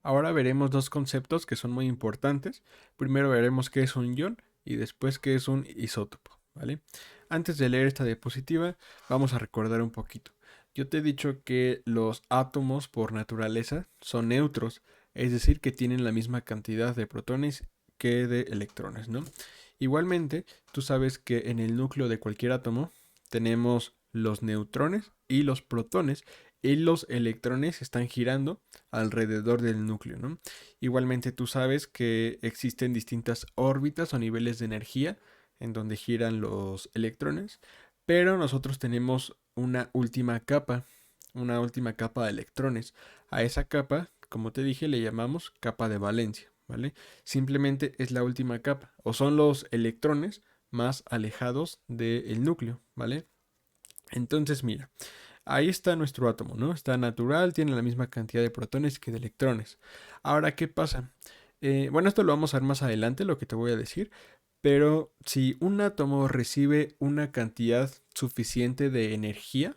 Ahora veremos dos conceptos que son muy importantes. Primero veremos qué es un ion y después qué es un isótopo, ¿vale? Antes de leer esta diapositiva, vamos a recordar un poquito. Yo te he dicho que los átomos por naturaleza son neutros, es decir, que tienen la misma cantidad de protones que de electrones, ¿no? Igualmente, tú sabes que en el núcleo de cualquier átomo tenemos los neutrones y los protones, y los electrones están girando alrededor del núcleo, ¿no? Igualmente tú sabes que existen distintas órbitas o niveles de energía en donde giran los electrones, pero nosotros tenemos una última capa de electrones. A esa capa, como te dije, le llamamos capa de valencia, ¿vale? Simplemente es la última capa, o son los electrones más alejados del núcleo, ¿vale? Entonces, mira, ahí está nuestro átomo, ¿no? Está natural, tiene la misma cantidad de protones que de electrones. Ahora, ¿qué pasa? Bueno, esto lo vamos a ver más adelante, lo que te voy a decir, pero si un átomo recibe una cantidad suficiente de energía,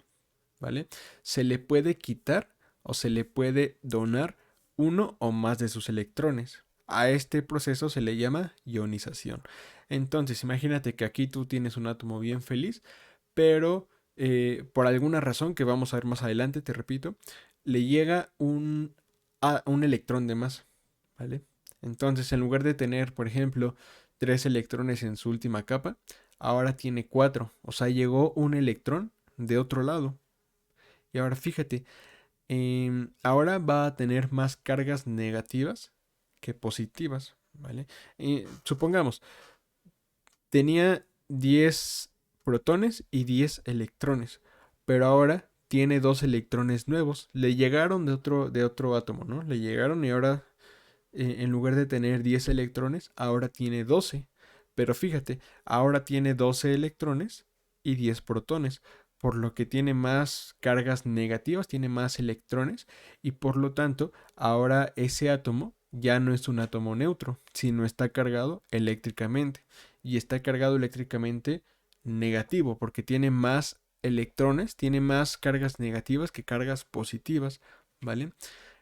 ¿vale? Se le puede quitar o se le puede donar uno o más de sus electrones. A este proceso se le llama ionización. Entonces, imagínate que aquí tú tienes un átomo bien feliz, pero por alguna razón que vamos a ver más adelante, te repito, le llega un electrón de más, ¿vale? Entonces, en lugar de tener, por ejemplo, 3 electrones en su última capa, ahora tiene 4. O sea, llegó un electrón de otro lado. Y ahora fíjate, ahora va a tener más cargas negativas que positivas, ¿vale? Supongamos, tenía 10 protones y 10 electrones, pero ahora tiene 2 electrones nuevos. Le llegaron de otro átomo, ¿no? Le llegaron y ahora, en lugar de tener 10 electrones, ahora tiene 12. Pero fíjate, ahora tiene 12 electrones y 10 protones, por lo que tiene más cargas negativas, tiene más electrones, y por lo tanto, ahora ese átomo ya no es un átomo neutro, sino está cargado eléctricamente. Y está cargado eléctricamente negativo, porque tiene más electrones, tiene más cargas negativas que cargas positivas, ¿vale?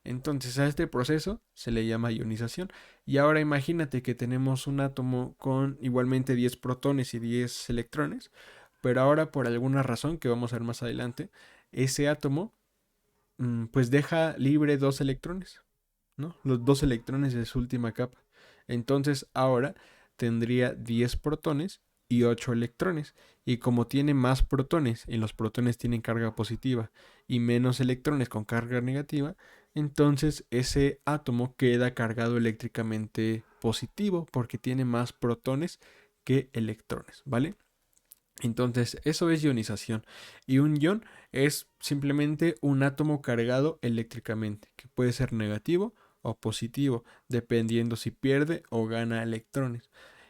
Entonces a este proceso se le llama ionización. Y ahora imagínate que tenemos un átomo con igualmente 10 protones y 10 electrones, pero ahora por alguna razón que vamos a ver más adelante, ese átomo pues deja libre 2 electrones, ¿no? Los 2 electrones de su última capa. Entonces ahora tendría 10 protones y 8 electrones. Y como tiene más protones y los protones tienen carga positiva y menos electrones con carga negativa, entonces ese átomo queda cargado eléctricamente positivo porque tiene más protones que electrones, ¿vale? Entonces, eso es ionización. Y un ion es simplemente un átomo cargado eléctricamente, que puede ser negativo o positivo, dependiendo si pierde o gana electrones.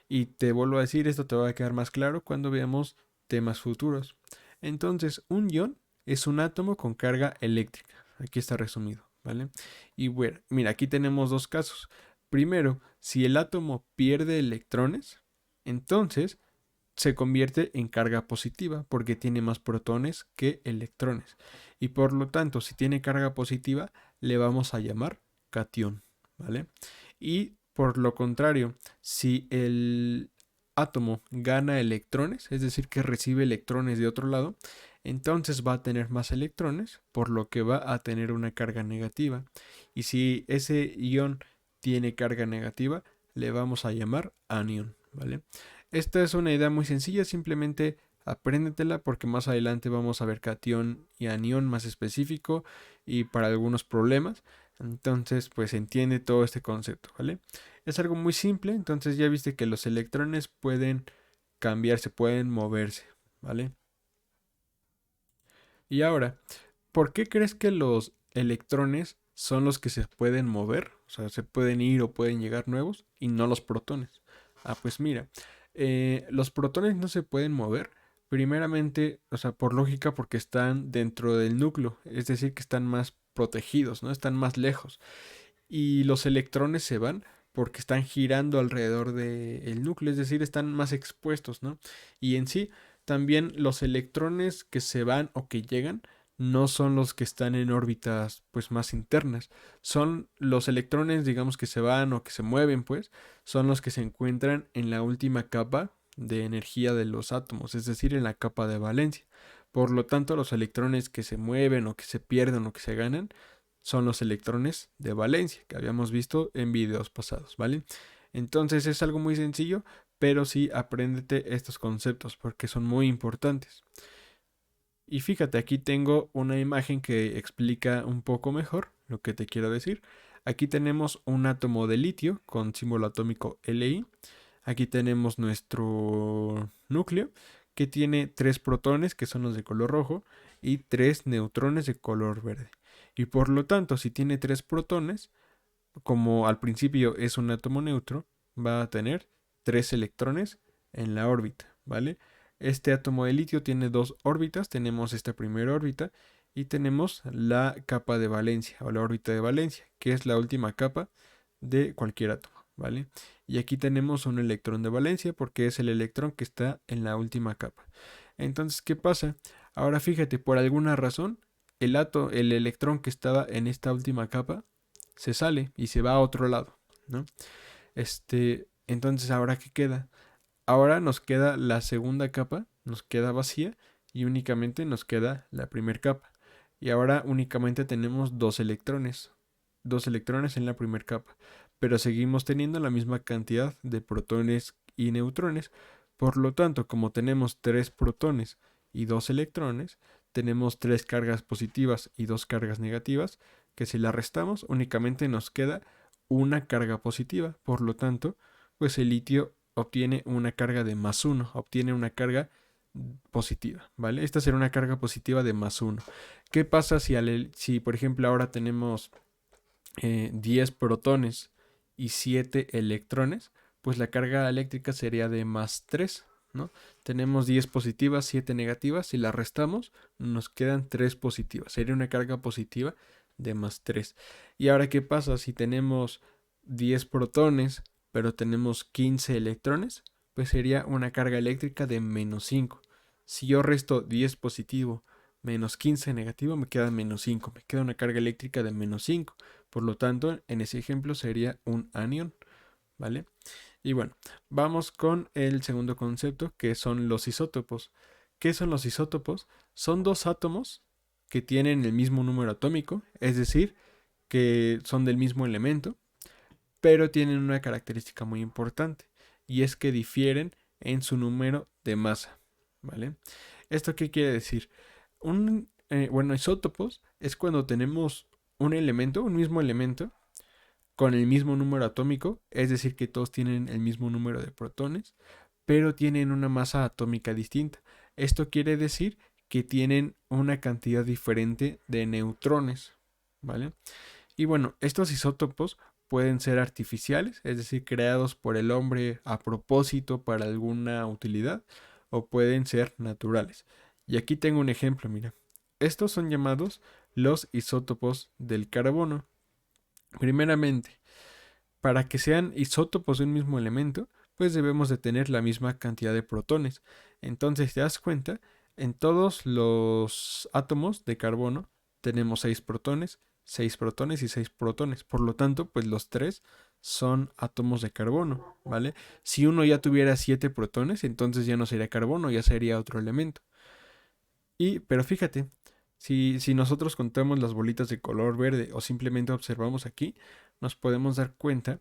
Y te vuelvo a decir, esto te va a quedar más claro cuando veamos temas futuros. Entonces, un ion es un átomo con carga eléctrica. Aquí está resumido, ¿vale? Y bueno, mira, aquí tenemos dos casos. Primero, si el átomo pierde electrones, entonces se convierte en carga positiva porque tiene más protones que electrones. Y por lo tanto, si tiene carga positiva, le vamos a llamar cation, ¿vale? Y por lo contrario, si el átomo gana electrones, es decir, que recibe electrones de otro lado, entonces va a tener más electrones, por lo que va a tener una carga negativa. Y si ese ion tiene carga negativa, le vamos a llamar anión, ¿vale? Esta es una idea muy sencilla, simplemente apréndetela porque más adelante vamos a ver cation y anión más específico y para algunos problemas. Entonces, pues entiende todo este concepto, ¿vale? Es algo muy simple, entonces ya viste que los electrones pueden cambiarse, pueden moverse, ¿vale? Y ahora, ¿por qué crees que los electrones son los que se pueden mover? O sea, se pueden ir o pueden llegar nuevos y no los protones. Ah, pues mira, los protones no se pueden mover. Primeramente, o sea, por lógica, porque están dentro del núcleo, es decir, que están más protegidos, ¿no? Están más lejos. Y los electrones se van porque están girando alrededor del núcleo, es decir, están más expuestos, ¿no? Y en sí, también los electrones que se van o que llegan no son los que están en órbitas pues más internas. Son los electrones, digamos, que se van o que se mueven, pues, son los que se encuentran en la última capa de energía de los átomos, es decir, en la capa de valencia. Por lo tanto, los electrones que se mueven o que se pierden o que se ganan son los electrones de valencia que habíamos visto en videos pasados, ¿vale? Entonces es algo muy sencillo, pero sí apréndete estos conceptos porque son muy importantes. Y fíjate, aquí tengo una imagen que explica un poco mejor lo que te quiero decir. Aquí tenemos un átomo de litio con símbolo atómico Li. Aquí tenemos nuestro núcleo que tiene 3 protones, que son los de color rojo, y 3 neutrones de color verde. Y por lo tanto, si tiene 3 protones, como al principio es un átomo neutro, va a tener 3 electrones en la órbita, ¿vale? Este átomo de litio tiene 2 órbitas, tenemos esta primera órbita y tenemos la capa de valencia o la órbita de valencia, que es la última capa de cualquier átomo, ¿vale? Y aquí tenemos un electrón de valencia porque es el electrón que está en la última capa. Entonces, ¿qué pasa? Ahora fíjate, por alguna razón, el electrón que estaba en esta última capa se sale y se va a otro lado, ¿no? Entonces, ¿ahora qué queda? Ahora nos queda la segunda capa, nos queda vacía y únicamente nos queda la primera capa. Y ahora únicamente tenemos dos electrones en la primera capa, pero seguimos teniendo la misma cantidad de protones y neutrones. Por lo tanto, como tenemos 3 protones y 2 electrones, tenemos 3 cargas positivas y 2 cargas negativas, que si las restamos únicamente nos queda una carga positiva. Por lo tanto, pues el litio obtiene una carga de +1, obtiene una carga positiva, ¿vale? Esta será una carga positiva de +1. ¿Qué pasa si por ejemplo, ahora tenemos 10 protones y 7 electrones? Pues la carga eléctrica sería de +3, ¿no? Tenemos 10 positivas, 7 negativas, si las restamos nos quedan 3 positivas, sería una carga positiva de +3. Y ahora, ¿qué pasa si tenemos 10 protones pero tenemos 15 electrones? Pues sería una carga eléctrica de -5. Si yo resto 10 positivo menos 15 negativo, me queda -5, me queda una carga eléctrica de -5. Por lo tanto, en ese ejemplo sería un anión, ¿vale? Y bueno, vamos con el segundo concepto, que son los isótopos. ¿Qué son los isótopos? Son dos átomos que tienen el mismo número atómico, es decir, que son del mismo elemento, pero tienen una característica muy importante, y es que difieren en su número de masa, ¿vale? ¿Esto qué quiere decir? Bueno, isótopos es cuando tenemos un elemento, un mismo elemento, con el mismo número atómico, es decir, que todos tienen el mismo número de protones, pero tienen una masa atómica distinta. Esto quiere decir que tienen una cantidad diferente de neutrones, ¿vale? Y bueno, estos isótopos pueden ser artificiales, es decir, creados por el hombre a propósito para alguna utilidad, o pueden ser naturales. Y aquí tengo un ejemplo, mira. Estos son llamados los isótopos del carbono. Primeramente, para que sean isótopos de un mismo elemento, pues debemos de tener la misma cantidad de protones. Entonces, te das cuenta, en todos los átomos de carbono tenemos 6 protones, 6 protones y 6 protones. Por lo tanto, pues los 3 son átomos de carbono, ¿vale? Si uno ya tuviera 7 protones, entonces ya no sería carbono, ya sería otro elemento. Pero fíjate, si nosotros contamos las bolitas de color verde o simplemente observamos aquí, nos podemos dar cuenta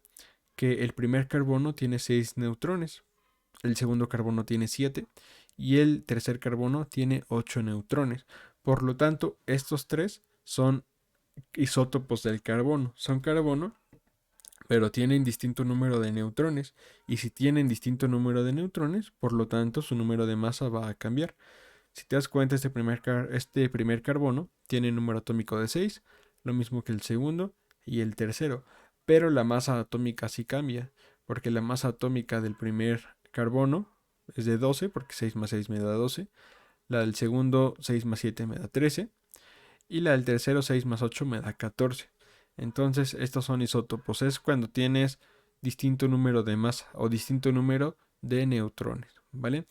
que el primer carbono tiene 6 neutrones, el segundo carbono tiene 7 y el tercer carbono tiene 8 neutrones. Por lo tanto, estos tres son isótopos del carbono. Son carbono, pero tienen distinto número de neutrones. Y si tienen distinto número de neutrones, por lo tanto, su número de masa va a cambiar. Si te das cuenta, este primer carbono tiene número atómico de 6, lo mismo que el segundo y el tercero. Pero la masa atómica sí cambia, porque la masa atómica del primer carbono es de 12, porque 6 más 6 me da 12. La del segundo, 6 más 7 me da 13. Y la del tercero, 6 más 8 me da 14. Entonces, estos son isótopos. Es cuando tienes distinto número de masa o distinto número de neutrones, ¿vale?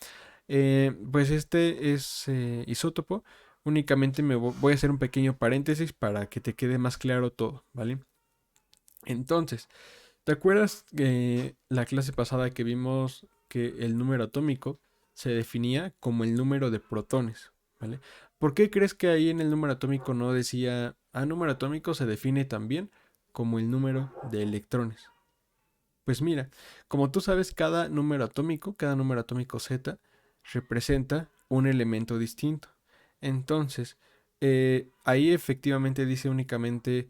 Pues este es isótopo Únicamente voy a hacer un pequeño paréntesis para que te quede más claro todo, ¿vale? Entonces, ¿te acuerdas que la clase pasada que vimos que el número atómico se definía como el número de protones, ¿vale? ¿Por qué crees que ahí en el número atómico no decía, número atómico se define también como el número de electrones? Pues mira, como tú sabes, cada número atómico Z, representa un elemento distinto. Entonces, ahí efectivamente dice únicamente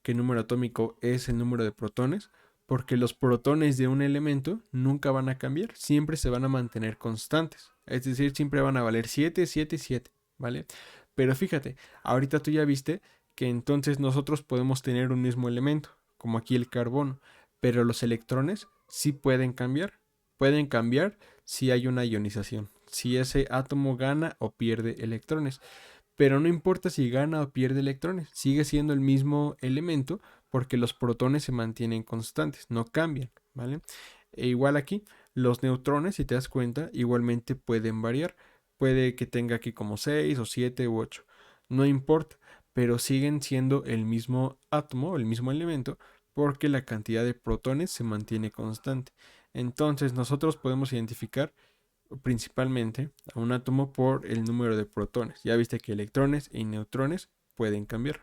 que el número atómico es el número de protones, porque los protones de un elemento nunca van a cambiar, siempre se van a mantener constantes. Es decir, siempre van a valer 7, 7, 7, ¿vale? Pero fíjate, ahorita tú ya viste que entonces nosotros podemos tener un mismo elemento, como aquí el carbono, pero los electrones sí pueden cambiar. Pueden cambiar si hay una ionización, si ese átomo gana o pierde electrones. Pero no importa si gana o pierde electrones, sigue siendo el mismo elemento porque los protones se mantienen constantes, no cambian, ¿vale? E igual aquí, los neutrones, si te das cuenta, igualmente pueden variar. Puede que tenga aquí como 6 o 7 u 8, no importa, pero siguen siendo el mismo átomo, el mismo elemento, porque la cantidad de protones se mantiene constante. Entonces nosotros podemos identificar principalmente a un átomo por el número de protones. Ya viste que electrones y neutrones pueden cambiar.